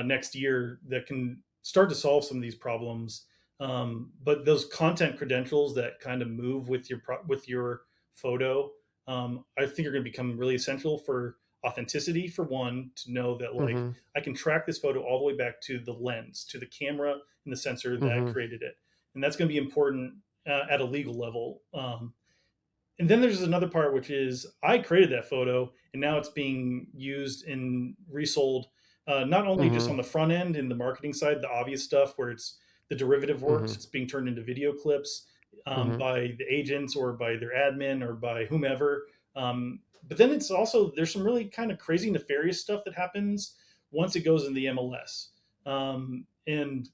next year that can start to solve some of these problems. But those content credentials that kind of move with with your photo, I think are going to become really essential for authenticity. For one, to know that like Mhm. I can track this photo all the way back to the lens, to the camera, and the sensor that Mhm. created it, and that's going to be important at a legal level. And then there's another part, which is I created that photo and now it's being used and resold, not only just on Mhm. the front end in the marketing side, the obvious stuff where it's the derivative works, Mhm. it's being turned into video clips Mhm. by the agents or by their admin or by whomever. But then it's also, there's some really kind of crazy, nefarious stuff that happens once it goes in the MLS. And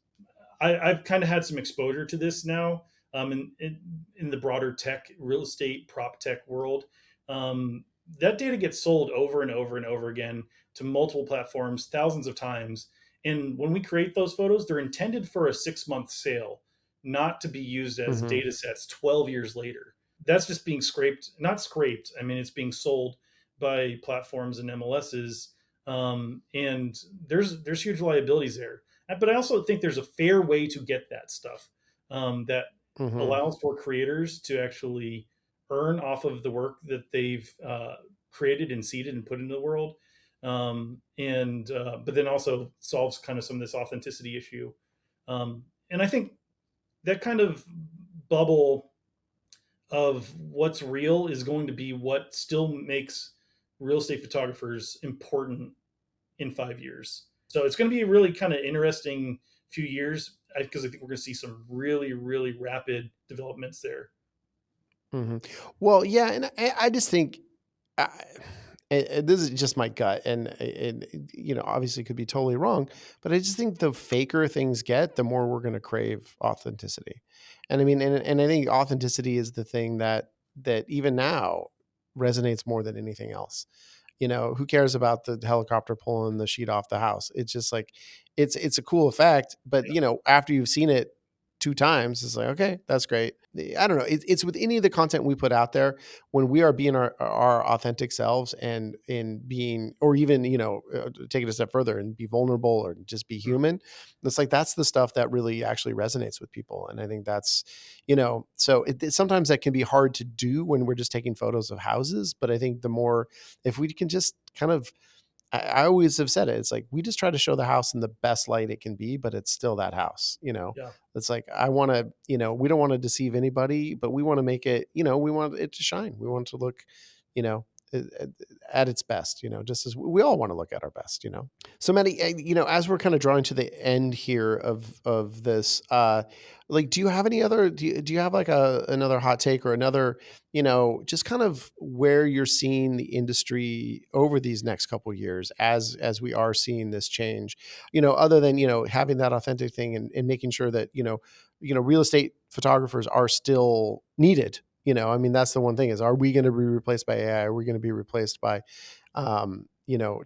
I've kind of had some exposure to this now, in the broader tech, real estate, prop tech world. Um, that data gets sold over and over and over again to multiple platforms, thousands of times. And when we create those photos, they're intended for a 6 month sale, not to be used as Mhm. data sets 12 years later. That's just being scraped, not scraped. I mean, it's being sold by platforms and MLSs. And there's huge liabilities there, but I also think there's a fair way to get that stuff, that Mhm. allows for creators to actually earn off of the work that they've created and seeded and put into the world, and but then also solves kind of some of this authenticity issue. And I think that kind of bubble of what's real is going to be what still makes real estate photographers important in 5 years. So it's going to be a really kind of interesting few years because I think we're going to see some really, really rapid developments there. Mhm. Well, yeah, and I just think, I and this is just my gut, and obviously could be totally wrong, but I just think the faker things get, the more we're gonna crave authenticity. And I mean, and I think authenticity is the thing that even now resonates more than anything else. Who cares about the helicopter pulling the sheet off the house? It's just like it's a cool effect, but after you've seen it two times, it's like, okay, that's great. I don't know. It's with any of the content we put out there, when we are being our authentic selves, and in being, or even take it a step further and be vulnerable or just be Mhm. human. It's like that's the stuff that really actually resonates with people, and I think that's so sometimes that can be hard to do when we're just taking photos of houses. But I think the more, if we can just kind of, I always have said it. It's like we just try to show the house in the best light it can be, but it's still that house. Yeah. It's like I want to, we don't want to deceive anybody, but we want to make it, we want it to shine. We want it to look, you know, at at its best. Just as we all want to look at our best. So, Maddie, as we're kind of drawing to the end here of this, like, do you have any other? Do you have like another hot take, or another, just kind of where you're seeing the industry over these next couple of years, as we are seeing this change, other than, having that authentic thing, and making sure that, real estate photographers are still needed. I mean, that's the one thing, is, are we going to be replaced by AI? Are we going to be replaced by,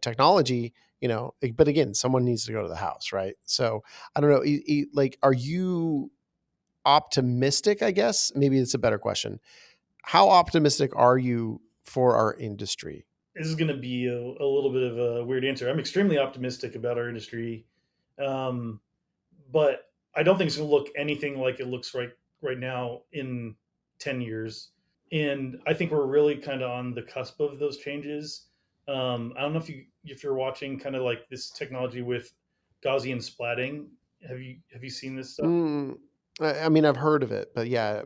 technology? But again, someone needs to go to the house, right? So I don't know, like, are you optimistic? I guess maybe it's a better question. How optimistic are you for our industry? This is going to be a little bit of a weird answer. I'm extremely optimistic about our industry, um, but I don't think it's going to look anything like it looks right now in 10 years. And I think we're really kind of on the cusp of those changes. I don't know if you're watching kind of like this technology with Gaussian splatting. Have you seen this stuff? Mm, I mean, I've heard of it, but yeah,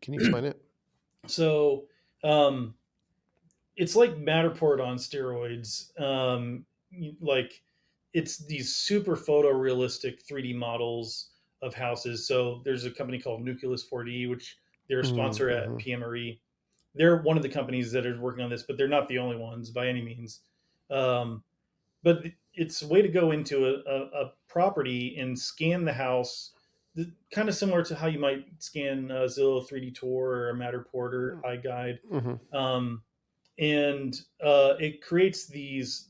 can you explain it? So um, it's like Matterport on steroids. Like it's these super photorealistic 3D models of houses. So there's a company called Nucleus 4D, which they're a sponsor at Mm-hmm. PMRE. They're one of the companies that are working on this, but they're not the only ones by any means. Um, but it's a way to go into a property and scan the house, kind of similar to how you might scan a Zillow 3D Tour or a Matterport or iGuide. Mm-hmm. Um, and it creates these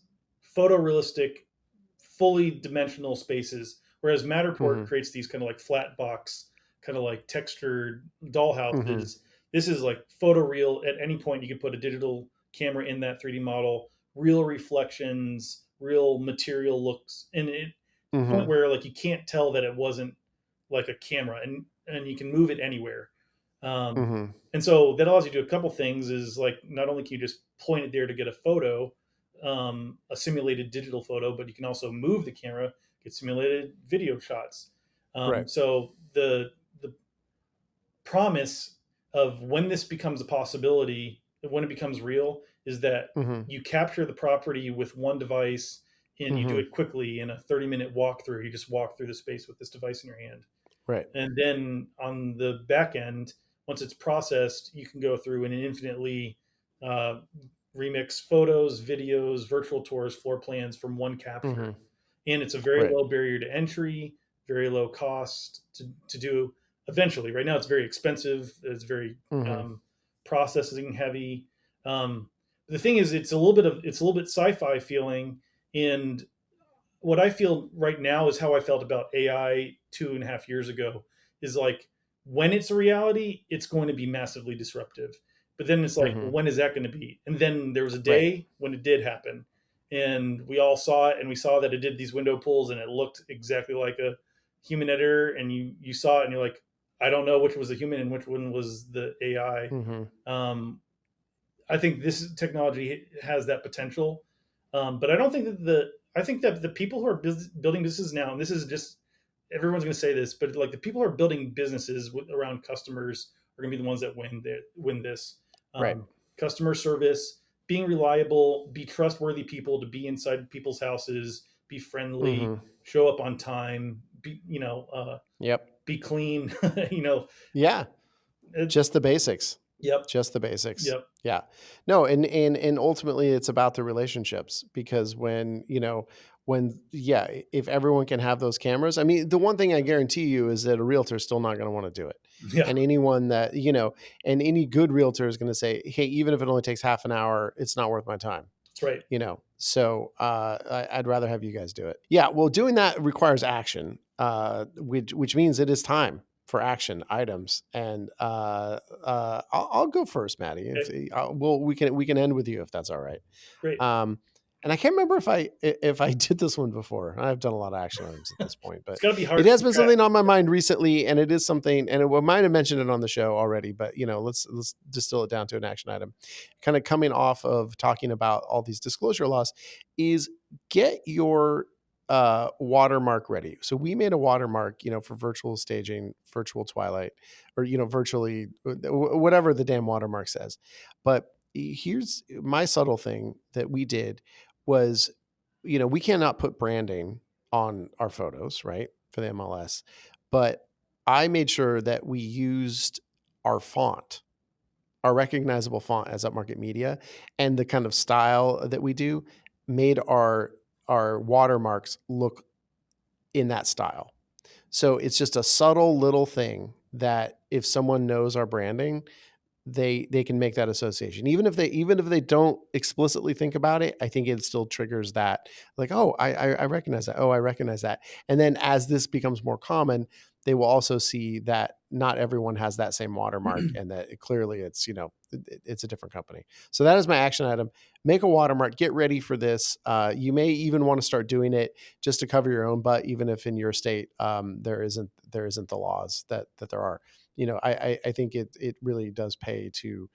photorealistic, fully dimensional spaces, whereas Matterport Mm-hmm. creates these kind of like flat box, kind of like textured Mm-hmm. dollhouses. This is like photoreal. At any point, you could put a digital camera in that 3D model, real reflections, real material looks, and it point Mm-hmm. where like you can't tell that it wasn't like a camera, and you can move it anywhere. Um, Mm-hmm. and so that allows you to do a couple things. Is like not only can you just point it there to get a photo, a simulated digital photo, but you can also move the camera, get simulated video shots. Right. So the promise of when this becomes a possibility, when it becomes real, is that Mm-hmm. you capture the property with one device and you do Mm-hmm. it quickly in a 30-minute walkthrough. You just walk through the space with this device in your hand. Right. And then on the back end, once it's processed, you can go through and infinitely uh, remix photos, videos, virtual tours, floor plans from one capture. Mm-hmm. And it's a very Right. low barrier to entry, very low cost to do eventually. Right now, it's very expensive, it's very Mm-hmm. um, processing heavy. The thing is, it's a little bit sci-fi feeling, and what I feel right now is how I felt about AI 2.5 years ago. Is like when it's a reality, it's going to be massively disruptive. But then it's like, well, Mm-hmm. when is that going to be? And then there was a Right. day when it did happen, and we all saw it, and we saw that it did these window pulls, and it looked exactly like a human editor. And you saw it, and you're like, I don't know which was a human and which one was the AI. Mm-hmm. Um, I think this technology has that potential, but I don't think that I think that the people who are building businesses now, and this is just everyone's going to say this, but like the people who are building businesses around customers are going to be the ones that win this. Right. Customer service, being reliable, be trustworthy people to be inside people's houses, be friendly, Mm-hmm. show up on time, Yep. be clean. you know, Yeah. it, Just the basics. yep, Just the basics. yep, Yeah. No, and ultimately it's about the relationships, because if everyone can have those cameras, I mean, the one thing I guarantee you is that a realtor is still not going to want to do it. yeah, And anyone that, and any good realtor is going to say, hey, even if it only takes half an hour, it's not worth my time. that's right. So I'd rather have you guys do it. Yeah. Well, doing that requires action, which means it is time for action items. And I'll go first, Matty. Okay, We can end with you if that's all right. great. And I can't remember if I did this one before. I've done a lot of action items at this point, but It's got to be hard it to has keep been track. something on my mind recently, and it is something, and we might have mentioned it on the show already, but let's distill it down to an action item. Kind of coming off of talking about all these disclosure laws, is get your watermark ready. So we made a watermark, for virtual staging, virtual twilight, or virtually whatever the damn watermark says. But here's my subtle thing that we did was, we cannot put branding on our photos, right, for the MLS. But I made sure that we used our font, our recognizable font as Upmarket Media, and the kind of style that we do made our watermarks look in that style. So it's just a subtle little thing that if someone knows our branding, they can make that association. Even if they don't explicitly think about it, I think it still triggers that, like, oh, I recognize that. Oh, I recognize that. And then as this becomes more common, they will also see that not everyone has that same watermark, and that clearly it's a different company. So that is my action item. Make a watermark. Get ready for this. You may even want to start doing it just to cover your own butt, even if in your state there isn't the laws that there are. I think it really does pay to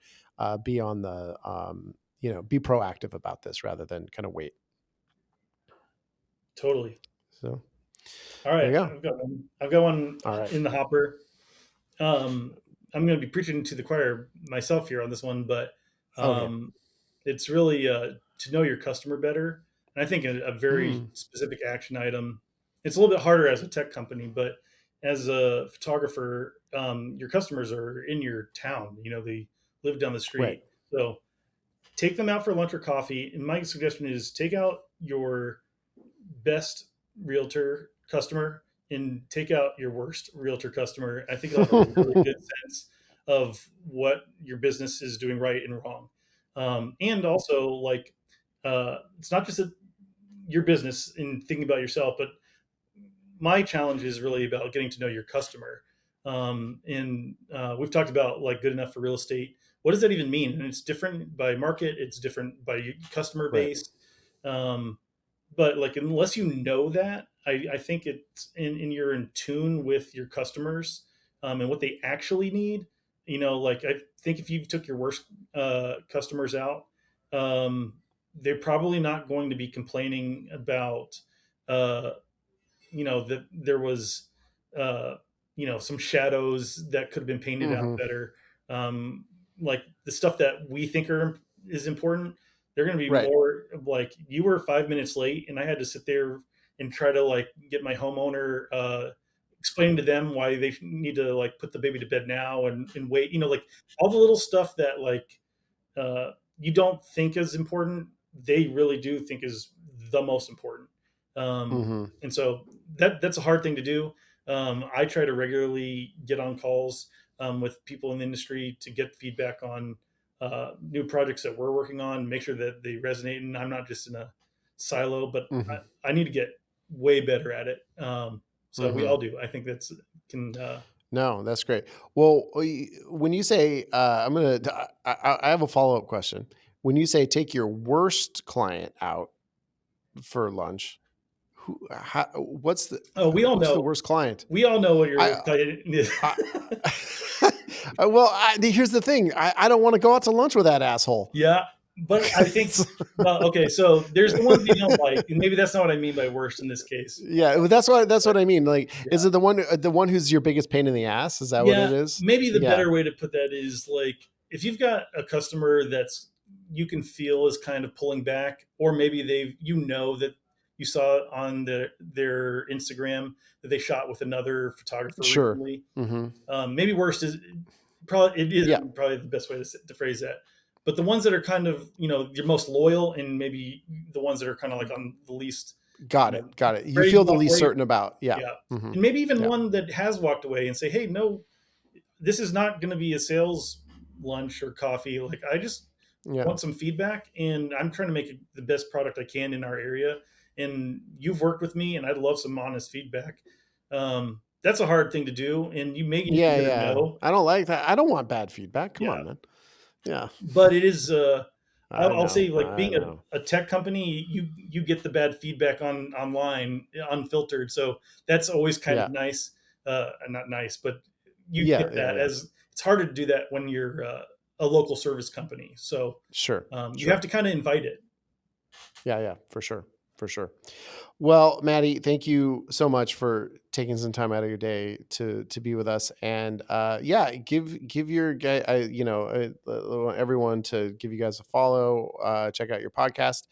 be on the be proactive about this rather than kind of wait. Totally. So All there right, you go. I've got one All right. in the hopper. I'm going to be preaching to the choir myself here on this one, but Okay. it's really to know your customer better. And I think a very Mm, specific action item. It's a little bit harder as a tech company, but as a photographer, your customers are in your town. They live down the right. street, so take them out for lunch or coffee. And my suggestion is take out your best realtor customer and take out your worst realtor customer. I think you'll have a really good sense of what your business is doing right and wrong. And also, like, it's not just your business and thinking about yourself, but my challenge is really about getting to know your customer. And we've talked about like good enough for real estate. What does that even mean? And it's different by market. It's different by customer Right. base. But like unless you know that, I think it's you're in tune with your customers and what they actually need. Like I think if you took your worst customers out, they're probably not going to be complaining about uh, that there was uh, some shadows that could have been painted out Mm-hmm. better. um, like the stuff that we think is important, they're going to be Right. more like you were 5 minutes late and I had to sit there and try to like get my homeowner explain to them why they need to like put the baby to bed now and wait, like all the little stuff that like you don't think is important, they really do think is the most important. Um, Mm-hmm. and so that's a hard thing to do. I try to regularly get on calls with people in the industry to get feedback on new projects that we're working on, make sure that they resonate. And I'm not just in a silo, but Mm-hmm. I need to get way better at it. So we Mm-hmm. all do. I think that's can. No, that's great. Well, when you say, I have a follow-up question. When you say take your worst client out for lunch, Oh, we all who's the know. worst client? We all know what your. I, I, well, here's the thing. I don't want to go out to lunch with that asshole. Yeah. But I think, well, okay, so there's the ones you don't like, and maybe that's not what I mean by worst in this case. Yeah, that's what I mean. Like, is Yeah. it the one who's your biggest pain in the ass? Is that what Yeah, it is? maybe the Yeah, better way to put that is like if you've got a customer that's you can feel is kind of pulling back, or maybe they've that you saw on their Instagram that they shot with another photographer sure. recently. Hmm. Maybe worst is probably it is Yeah, probably the best way to phrase that. But the ones that are kind of your most loyal, and maybe the ones that are kind of like on the least got it, got it. You ready to feel the walk least away. certain about. Yeah. Yeah, Hmm. and maybe even Yeah. one that has walked away and say, hey, no, this is not going to be a sales lunch or coffee. Like, I just Yeah. want some feedback, and I'm trying to make the best product I can in our area. And you've worked with me, and I'd love some honest feedback. That's a hard thing to do, and you may get Yeah. a Yeah. no. I don't like that. I don't want bad feedback. Come Yeah, on, man. Yeah. but it is. I I'll say, know. like, I being know. a tech company, you get the bad feedback online, unfiltered. So that's always kind of Yeah. nice. Not nice, but you Yeah. get Yeah. that Yeah. as it's harder to do that when you're a local service company. So Sure. you have Sure. to kind of invite it. Yeah. Yeah. For sure. For sure. Well, Matty, thank you so much for taking some time out of your day to be with us. And yeah, give your guy, everyone to give you guys a follow. Check out your podcast.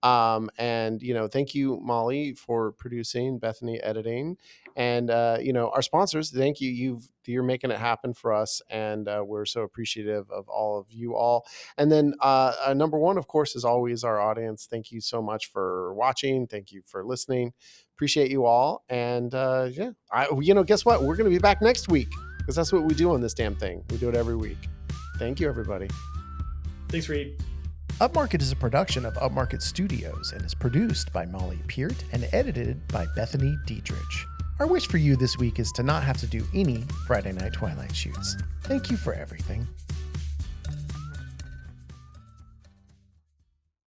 And thank you, Molly, for producing, Bethany editing, and our sponsors. Thank you. You're making it happen for us, and we're so appreciative of all of you all. And then number one, of course, is always our audience. Thank you so much for watching. Thank you for listening. Appreciate you all. And yeah, guess what? We're going to be back next week because that's what we do on this damn thing. We do it every week. Thank you, everybody. Thanks, Reed. Upmarket is a production of Upmarket Studios and is produced by Molly Peart and edited by Bethany Dietrich. Our wish for you this week is to not have to do any Friday Night Twilight shoots. Thank you for everything.